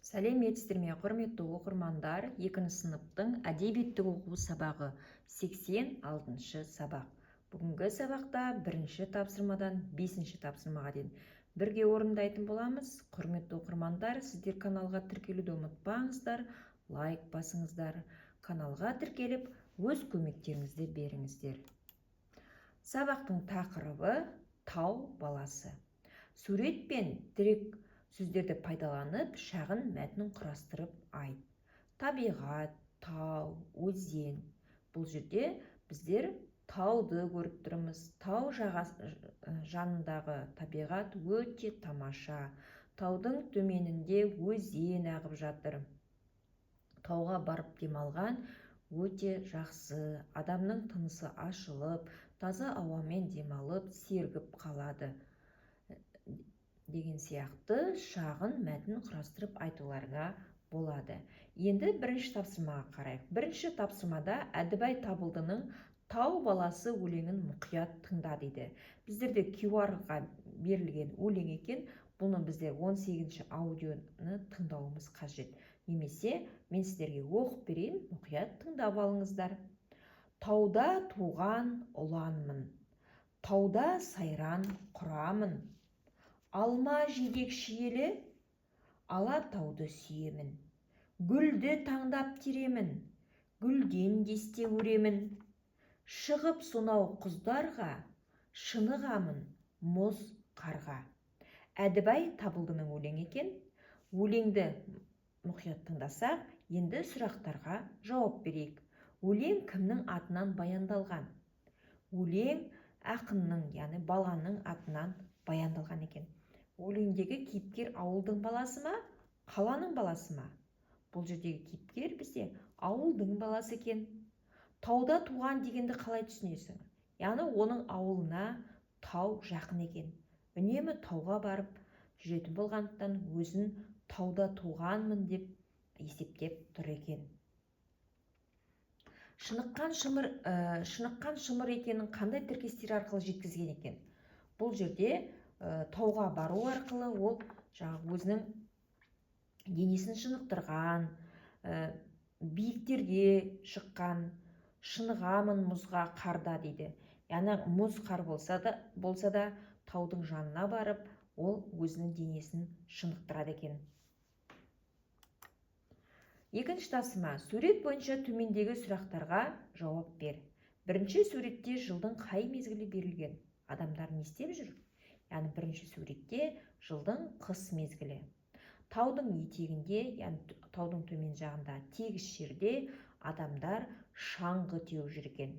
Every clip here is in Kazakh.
Сәлеметсіздер ме, құрметті оқырмандар, 2 сыныптың әдебиеттік оқу сабағы 86 сабақ. Бүгінгі сабақта 1 тапсырмадан 5 тапсырмаға дейін бірге орындайтын боламыз. Құрметті оқырмандар, сіздер каналға тіркелуді ұмытпаңыздар, лайк басыңыздар. Каналға тіркеліп, өз көмектеріңізді беріңіздер. Сабақтың тақырыбы тау баласы. Сурет пен тірек сөздерді пайдаланып, шағын мәтінін құрастырып айт. Табиғат, тау, өзен. Бұл жерде біздер тауды көріп тұрмыз. Тау жанындағы табиғат өте тамаша. Таудың төменінде өзен ағып жатыр. Тауға барып демалған өте жақсы. Адамның тынысы ашылып, таза ауамен демалып, сергіп қалады деген сияқты шағын мәтін құрастырып айтуларға болады. Енді 1 тапсырмаға қарайық. 1 тапсырмада Әдібай Табылдының «Тау баласы» өлеңін мұқият тыңда дейді. Біздерде QR-ға берілген өлең екен. Бұны біздер 18-ші аудионы тыңдауымыз қажет. Немесе мен сіздерге оқып берейін, мұқият тыңдап алыңыздар. Тауда туған ұланмын, тауда сайран құрамын. Алма жидек шиелі, ала тауды сүйемін. Гүлді таңдап теремін, гүлден десте өремін. Шығып сонау құздарға, шынығамын мұз қарға. Әдібай Табылдының өлең екен. Өлеңді мұқият тыңдасақ, енді сұрақтарға жауап берейік. Өлең кімнің атынан баяндалған? Өлең ақынның, яғни баланың атынан баяндалған екен. Өлеңдегі кейіпкер ауылдың баласы ма, қаланың баласы ма? Бұл жердегі кейіпкер бізде ауылдың баласы екен. Тауда туған дегенді қалай түсінесің? Яғни оның ауылына тау жақын екен. Үнемі тауға барып жүретін болғандықтан өзін тауда туғанмын деп есептеп тұр екен. Шыныққан шымыр екенін қандай тіркестер арқылы жеткізген екен? Бұл жерде тауға бару арқылы ол өзінің денесін шынықтырған, биіктерге шыққан, шынығамын мұзға қарда дейді. Яғни мұз қар болса да таудың жанына барып, ол өзінің денесін шынықтырады екен. 2 тапсырма. Сурет бойынша төмендегі сұрақтарға жауап бер. 1 суретте жылдың қай мезгілі берілген? Адамдар не істеп жүр? Яғни 1 суретте жылдың қыс мезгілі. Таудың етегінде, яғни таудың төмен жағында тегіс жерде адамдар шаңғы теуіп жүр екен.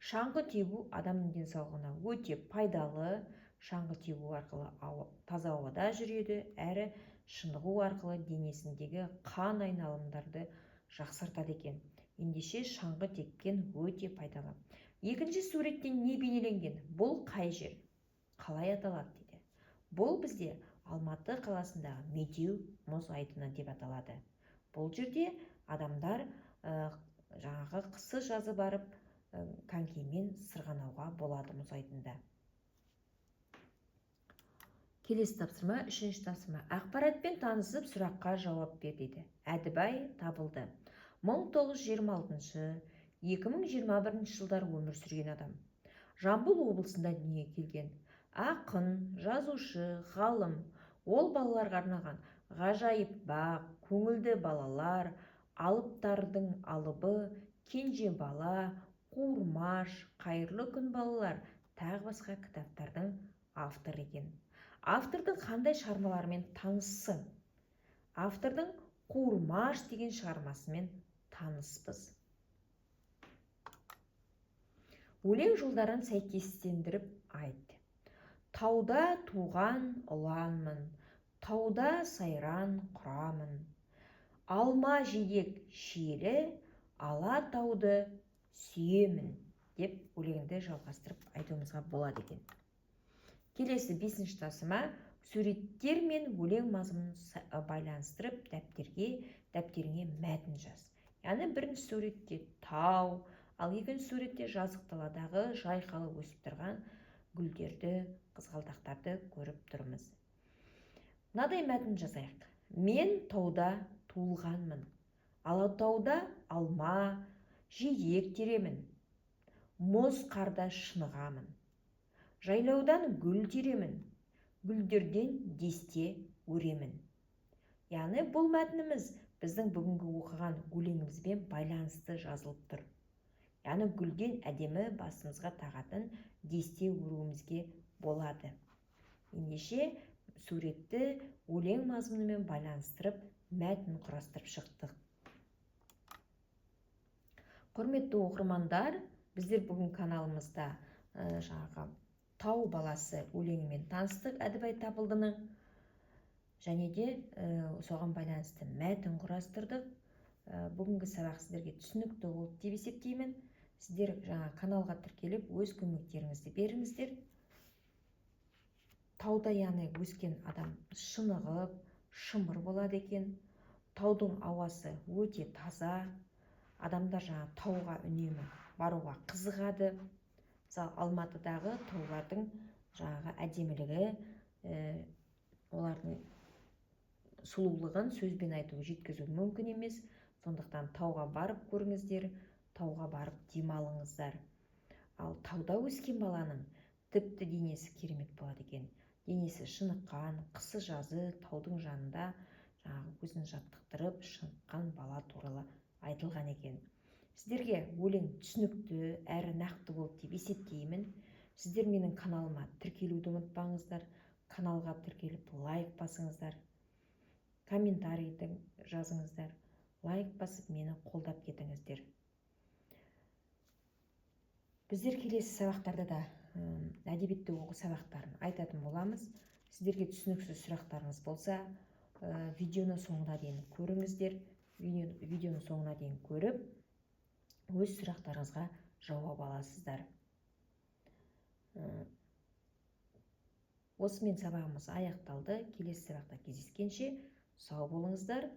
Шаңғы теуу адамның денсаулығына өте пайдалы. Шаңғы теуу арқылы таза ауада жүреді, әрі шынығу арқылы денесіндегі қан айналымдарды жақсартады екен. Ендеше шаңғы тепкен өте пайдалы. 2 суреттен не бейнеленген? Бұл қай жер? Қалай аталады дейді. Бұл бізде Алматы қаласындағы Медеу мұз айдыны деп аталады. Бұл жерде адамдар қысы жазы барып конькимен сырғанауға болады мұз айдынында. Келесі тапсырма, 3 тапсырма. Ақпаратпен танысып сұраққа жауап бер дейді. Әдібай Табылды 1926-2021 жылдар өмір сүрген адам. Жамбыл облысында дүниеге келген. Ақын, жазушы, ғалым. Ол балаларға арналған ғажайып бақ, көңілді балалар, алыптардың алыбы, кенже бала, қуырмаш, қайырлы күн балалар, тағы басқа кітаптардың авторы екен. Автордың қандай шығармаларымен таныссың? Автордың қуырмаш деген шығармасымен таныспыз. Өлең жолдарын сәйкестендіріп айт. Тауда туған ұланмын, тауда сайран құрамын. Алма жидек шиелі, ала тауды сүйемін деп өлеңді жалғастырып айтуымызға болады екен. Келесі 5 тапсырма. Суреттер мен өлең мазмұнын байланыстырып дәптеріңе мәтін жаз. Яғни 1 суретте тау, ал 2 суретте жазық даладағы жайқалып өсіп тұрған гүлдерді, қызғалдақтарды көріп тұрмыз. Мынадай мәтін жазайық. Мен тауда туылғанмын. Алатауда алма, жидек теремін. Мұз қарда шынығамын. Жайлаудан гүл теремін. Гүлдерден десте өремін. Яғни бұл мәтініміз біздің бүгінгі оқыған өлеңімізбен байланысты жазылып тұр. Яғни гүлден әдемі басымызға тағатын десте өруімізге болады. Ендеше суретті өлең мазмұнымен байланыстырып, мәтін құрастырып шықтық. Құрметті оқырмандар, біздер бүгін каналымызда Тау баласы өлеңімен таныстық Әдібай Табылдының, және де соған байланысты мәтін құрастырдық. Бүгінгі сабақ сіздерге түсінікті болды деп есептеймін. Сіздер каналға тіркеліп, өз көмектеріңізді беріңіздер. Тауда яғни өскен адам шынығып, шымыр болады екен. Таудың ауасы өте таза. Адамдар тауға үнемі баруға қызығады. Мысалы, Алматыдағы таулардың әдемілігі, олардың сұлулығын сөзбен айту жеткізу мүмкін емес. Сондықтан тауға барып көріңіздер, тауға барып демалыңыздар. Ал тауда өскен баланың тіпті денесі керемет болады екен. Денесі шыныққан, қысы жазы таудың жанында өзін жаттықтырып шыныққан бала туралы айтылған екен. Сіздерге өлең түсінікті әрі нақты болды деп есептеймін. Сіздер менің каналыма тіркелуді ұмытпаңыздар. Каналға тіркеліп лайк басыңыздар. Комментарийді жазыңыздар. Лайк басып мені қолдап кетіңіздер. Біздер келесі сабақтарда да әдебиетті оқу сабақтарын айтатын боламыз. Сіздерге түсініксіз сұрақтарыңыз болса, видеоны соңына дейін көріңіздер. Видеоны соңына дейін көріп, өз сұрақтарыңызға жауап аласыздар. Осымен сабағымыз аяқталды. Келесі сабақта кездескенше сау болыңыздар.